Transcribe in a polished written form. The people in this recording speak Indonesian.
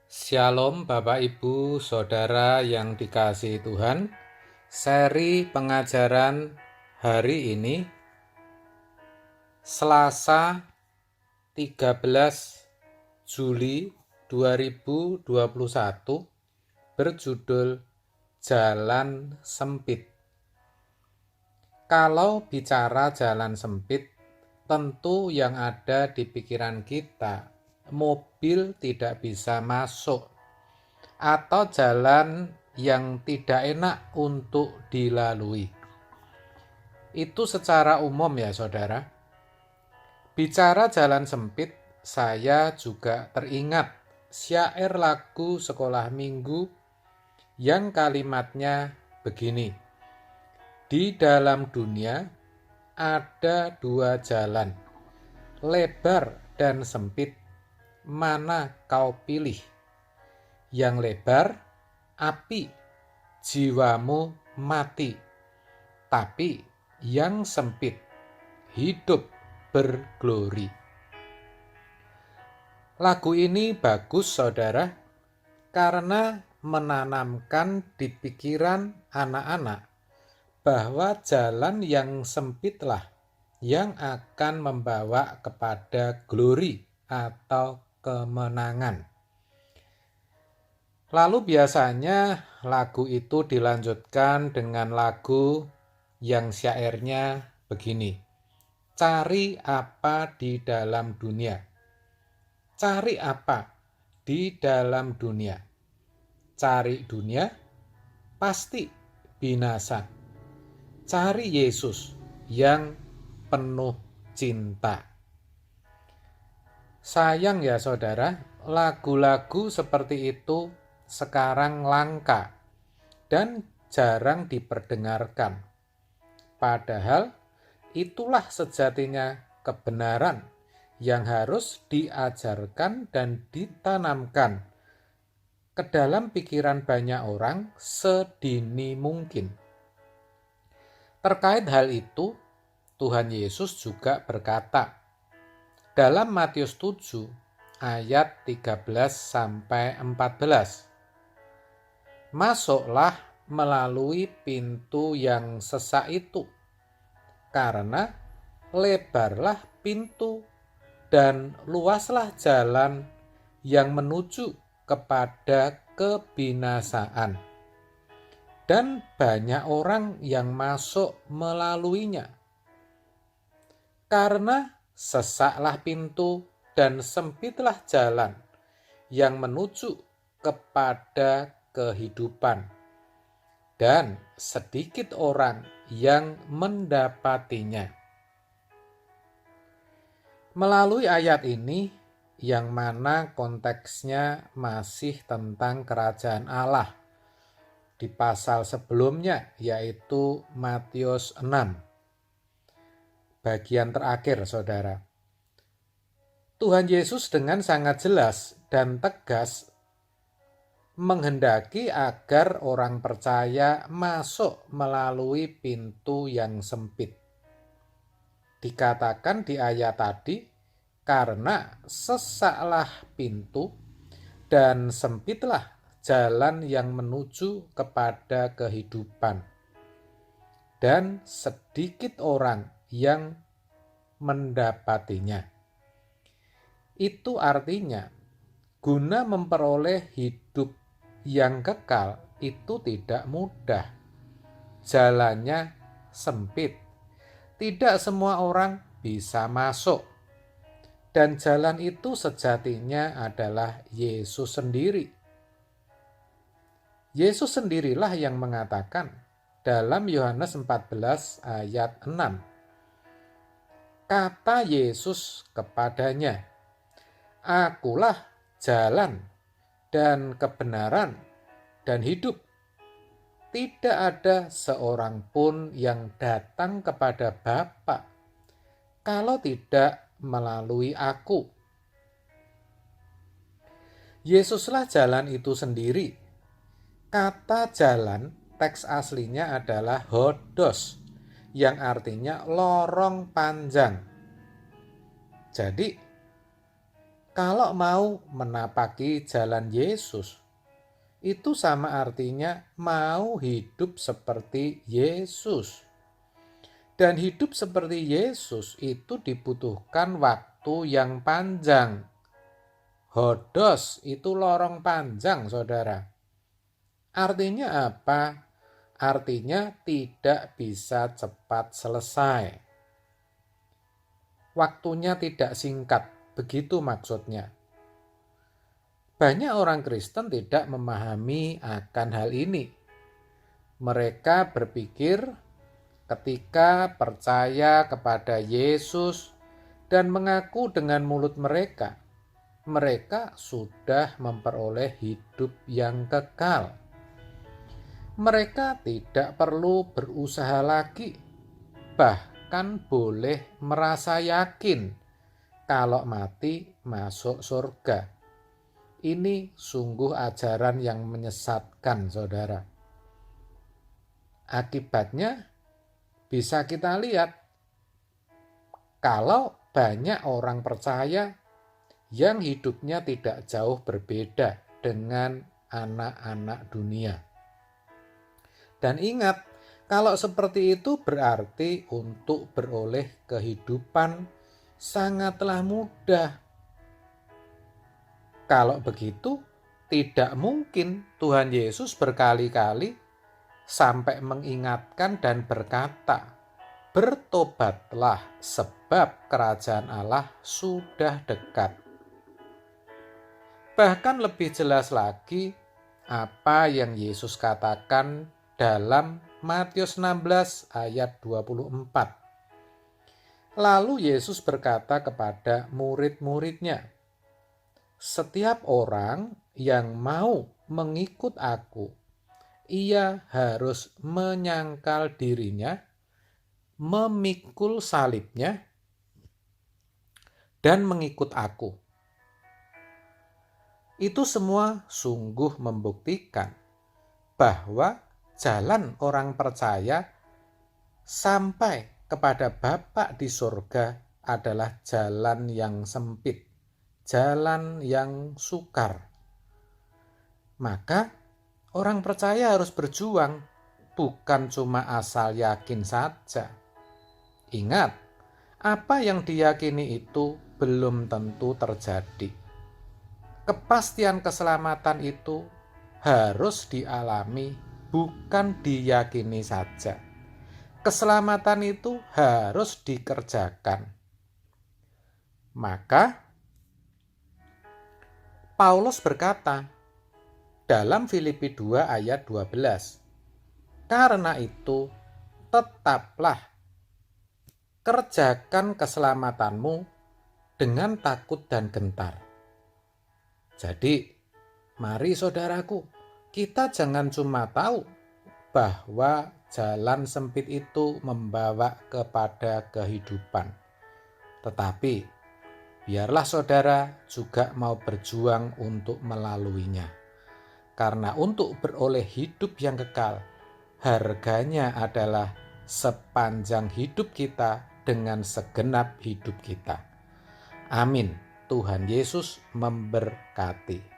Shalom Bapak Ibu Saudara yang dikasihi Tuhan. Seri pengajaran hari ini Selasa 13 Juli 2021 berjudul Jalan Sempit. Kalau bicara jalan sempit, tentu yang ada di pikiran kita, mobil tidak bisa masuk atau jalan yang tidak enak untuk dilalui. Itu secara umum ya saudara. Bicara jalan sempit, saya juga teringat syair lagu sekolah minggu yang kalimatnya begini. Di dalam dunia ada dua jalan, lebar dan sempit, mana kau pilih? Yang lebar, api, jiwamu mati. Tapi yang sempit, hidup berglori. Lagu ini bagus saudara, karena menanamkan di pikiran anak-anak bahwa jalan yang sempitlah yang akan membawa kepada glori atau kemenangan. Lalu biasanya lagu itu dilanjutkan dengan lagu yang syairnya begini. Cari apa di dalam dunia? Cari apa di dalam dunia? Cari dunia, pasti binasa. Cari Yesus yang penuh cinta. Sayang ya saudara, lagu-lagu seperti itu sekarang langka dan jarang diperdengarkan. Padahal itulah sejatinya kebenaran yang harus diajarkan dan ditanamkan ke dalam pikiran banyak orang sedini mungkin. Terkait hal itu, Tuhan Yesus juga berkata dalam Matius 7 ayat 13-14. Masuklah melalui pintu yang sesak itu, karena lebarlah pintu dan luaslah jalan yang menuju kepada kebinasaan. Dan banyak orang yang masuk melaluinya. Karena sesaklah pintu dan sempitlah jalan yang menuju kepada kehidupan. Dan sedikit orang yang mendapatinya. Melalui ayat ini, yang mana konteksnya masih tentang kerajaan Allah, di pasal sebelumnya yaitu Matius 6. Bagian terakhir saudara. Tuhan Yesus dengan sangat jelas dan tegas menghendaki agar orang percaya masuk melalui pintu yang sempit. Dikatakan di ayat tadi, karena sesaklah pintu dan sempitlah jalan yang menuju kepada kehidupan, dan sedikit orang yang mendapatinya. Itu artinya, guna memperoleh hidup yang kekal itu tidak mudah. Jalannya sempit. Tidak semua orang bisa masuk. Dan jalan itu sejatinya adalah Yesus sendiri. Yesus sendirilah yang mengatakan dalam Yohanes 14 ayat 6. Kata Yesus kepadanya, Akulah jalan dan kebenaran dan hidup. Tidak ada seorang pun yang datang kepada Bapa kalau tidak melalui aku. Yesuslah jalan itu sendiri. Kata jalan, teks aslinya adalah hodos, yang artinya lorong panjang. Jadi, Kalau mau menapaki jalan Yesus, itu sama artinya mau hidup seperti Yesus. Dan hidup seperti Yesus itu dibutuhkan waktu yang panjang. Hodos itu lorong panjang, saudara. Artinya apa? Artinya tidak bisa cepat selesai. Waktunya tidak singkat, begitu maksudnya. Banyak orang Kristen tidak memahami akan hal ini. Mereka berpikir ketika percaya kepada Yesus dan mengaku dengan mulut mereka, mereka sudah memperoleh hidup yang kekal. Mereka tidak perlu berusaha lagi, bahkan boleh merasa yakin kalau mati masuk surga. Ini sungguh ajaran yang menyesatkan, saudara. Akibatnya bisa kita lihat kalau banyak orang percaya yang hidupnya tidak jauh berbeda dengan anak-anak dunia. Dan ingat, kalau seperti itu berarti untuk beroleh kehidupan sangatlah mudah. Kalau begitu, tidak mungkin Tuhan Yesus berkali-kali sampai mengingatkan dan berkata, "Bertobatlah sebab kerajaan Allah sudah dekat." Bahkan lebih jelas lagi apa yang Yesus katakan dalam Matius 16 ayat 24. Lalu Yesus berkata kepada murid-muridnya, "Setiap orang yang mau mengikut aku, ia harus menyangkal dirinya, memikul salibnya, dan mengikut aku." Itu semua sungguh membuktikan bahwa jalan orang percaya sampai kepada Bapa di surga adalah jalan yang sempit, jalan yang sukar. Maka orang percaya harus berjuang, bukan cuma asal yakin saja. Ingat, apa yang diyakini itu belum tentu terjadi. Kepastian keselamatan itu harus dialami, bukan diyakini saja. Keselamatan itu harus dikerjakan. Maka Paulus berkata dalam Filipi 2 ayat 12, "Karena itu tetaplah kerjakan keselamatanmu dengan takut dan gentar." Jadi, mari saudaraku, kita jangan cuma tahu bahwa jalan sempit itu membawa kepada kehidupan. Tetapi, biarlah saudara juga mau berjuang untuk melaluinya. Karena untuk beroleh hidup yang kekal, harganya adalah sepanjang hidup kita dengan segenap hidup kita. Amin. Tuhan Yesus memberkati.